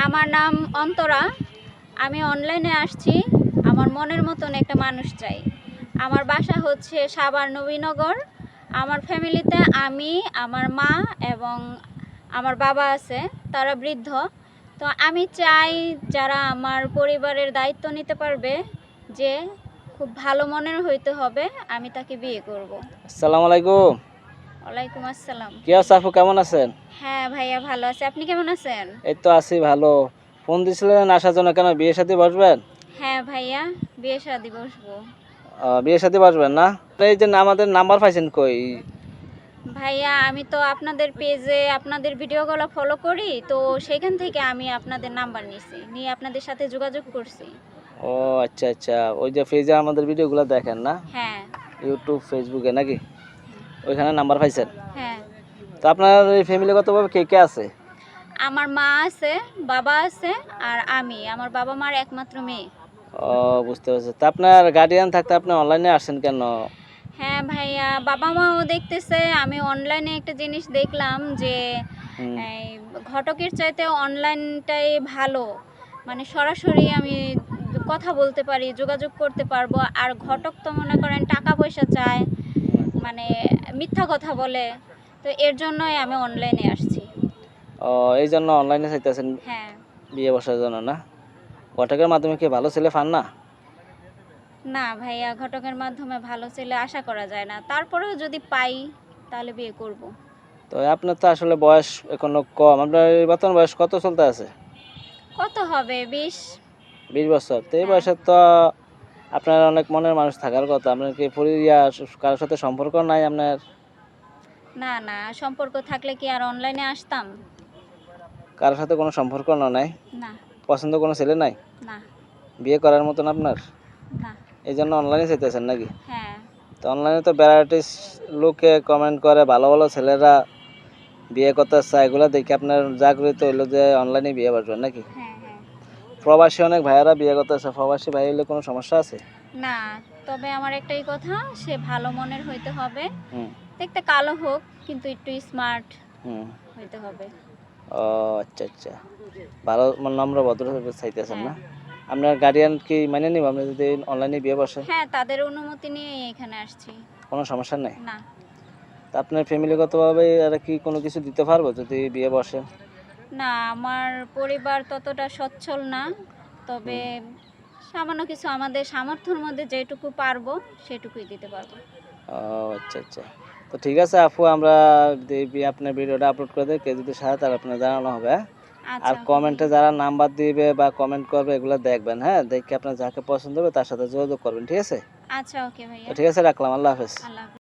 আমার নাম অন্তরা। আমি অনলাইনে আসছি। আমার মনের মতন একটা মানুষ চাই। আমার বাসা হচ্ছে সাভার নবীনগর। আমার ফ্যামিলিতে আমি, আমার মা এবং আমার বাবা আছে, তারা বৃদ্ধ। তো আমি চাই যারা আমার পরিবারের দায়িত্ব নিতে পারবে, যে খুব ভালো মনের হইতে হবে, আমি তাকে বিয়ে করব। আসসালামু আলাইকুম। ওয়ালাইকুম আসসালাম। কি অবস্থা আপু, কেমন আছেন? হ্যাঁ ভাইয়া, ভালো আছে। আপনি কেমন আছেন? এই তো আছি ভালো। ফোন দিছিলেন আসার জন্য, কেন বিয়ে শাদী বসবেন? হ্যাঁ ভাইয়া, বিয়ে শাদী বসবো। বিয়ে শাদী বসবেন না? এই যে আমাদের নাম্বার পাইছেন কই? ভাইয়া, আমি তো আপনাদের পেজে আপনাদের ভিডিওগুলো ফলো করি, তো সেখান থেকে আমি আপনাদের নাম্বার নিয়ে আপনাদের সাথে যোগাযোগ করছি। ও আচ্ছা আচ্ছা, ওই যে পেজে আমাদের ভিডিওগুলো দেখেন না, হ্যাঁ ইউটিউব ফেসবুকে নাকি? ওইখানে নাম্বার পাইছেন? হ্যাঁ। তো আপনার এই ফ্যামিলিগতভাবে কে কে আছে? আমার মা আছে, বাবা আছে, আর আমি আমার বাবা মার একমাত্র মেয়ে। ও বুঝতে পারছি। তা আপনার গার্ডিয়ান থাকতে আপনি অনলাইনে আসছেন কেন? হ্যাঁ ভাইয়া, বাবা মাও দেখতেছে। আমি অনলাইনে একটা জিনিস দেখলাম যে হুম। এই ঘটকের চাইতে অনলাইনটাই ভালো। মানে সরাসরি আমি কথা বলতে পারি, যোগাযোগ করতে পারবো। আর ঘটক তো মনে করেন টাকা পয়সা চায়, মানে মিথ্যা কথা বলে। তো এর জন্যই আমি অনলাইনে আসছি। ও, এই জন্য অনলাইনে চাইতেছেন হ্যাঁ। বিয়ে বসার জন্য না? ঘটকের মাধ্যমে কি ভালো ছেলে পান না? না ভাইয়া, ঘটকের মাধ্যমে ভালো ছেলে আশা করা যায় না। তারপরেও যদি পাই তাহলে বিয়ে করব। তো আপনার তো আসলে বয়স এখনো কম। আপনার বর্তমান বয়স কত চলতে আছে? কত হবে, 20? 20 বছর। তো এই হ্যাঁ। বয়সে তো আপনার অনেক মনের মানুষ থাকার কথা। আপনার কি কারোর সাথে সম্পর্ক নাই আপনার? না না, সম্পর্ক থাকলে কি আর অনলাইনে আসতাম? কারোর সাথে কোনো সম্পর্ক নাই? না পছন্দ কোনো ছেলে নাই না বিয়ে করার মতন আপনার? না। এই জন্য অনলাইনে চাইতেছেন নাকি? হ্যাঁ তো অনলাইনে তো ভ্যারাইটিস লোকে কমেন্ট করে, ভালো ভালো ছেলেরা বিয়ে করতে চায়। এগুলো দেখে আপনার জাগরিত হইলো যে অনলাইনে বিয়ে বসবেন নাকি? হ্যাঁ হ্যাঁ। প্রবাসী অনেক ভাইয়ারা বিয়ে করতেছে। প্রবাসী ভাই হলে কোনো সমস্যা আছে? না, তবে আমার একটাই কথা, সে ভালো মনের হইতে হবে। হুম দেখতে কালো হোক, কিন্তু একটু স্মার্ট হুম। হইতে হবে। ও আচ্ছা আচ্ছা, ভালো নম্র ভদ্র চাইতেছেন হ্যাঁ না? আপনার গার্ডিয়ান কি মানে নিব আপনি যদি অনলাইনে বিয়ে বসেন? হ্যাঁ, তাদের অনুমতি নিয়ে এখানে আসছি। কোনো সমস্যা নেই? না তা আপনার ফ্যামিলিগতভাবে আর কি কোনো কিছু দিতে পারবো যদি বিয়ে বসেন? না, আমার পরিবার ততটা সচ্ছল না। তবে সামান্য কিছু আমাদের সামর্থ্যের মধ্যে যেটুকু পারবো সেটুকুই দিতে পারবো। ও আচ্ছা আচ্ছা। তো ঠিক আছে আপু, আমরা আপনার ভিডিওটা আপলোড করে দিই, কে যদি সাথে তার আপনার জানানো হবে, হ্যাঁ? আর আচ্ছা ওকে কমেন্টে ভাইয়া। যারা নাম্বার দিবে বা কমেন্ট করবে এগুলো দেখবেন, হ্যাঁ? দেখে আপনার যাকে পছন্দ হবে তার সাথে যোগাযোগ করবেন, ঠিক আছে? আচ্ছা ওকে তো ভাইয়া। ঠিক আছে, রাখলাম। আল্লাহ হাফেজ। আল্লাহ হাফেজ।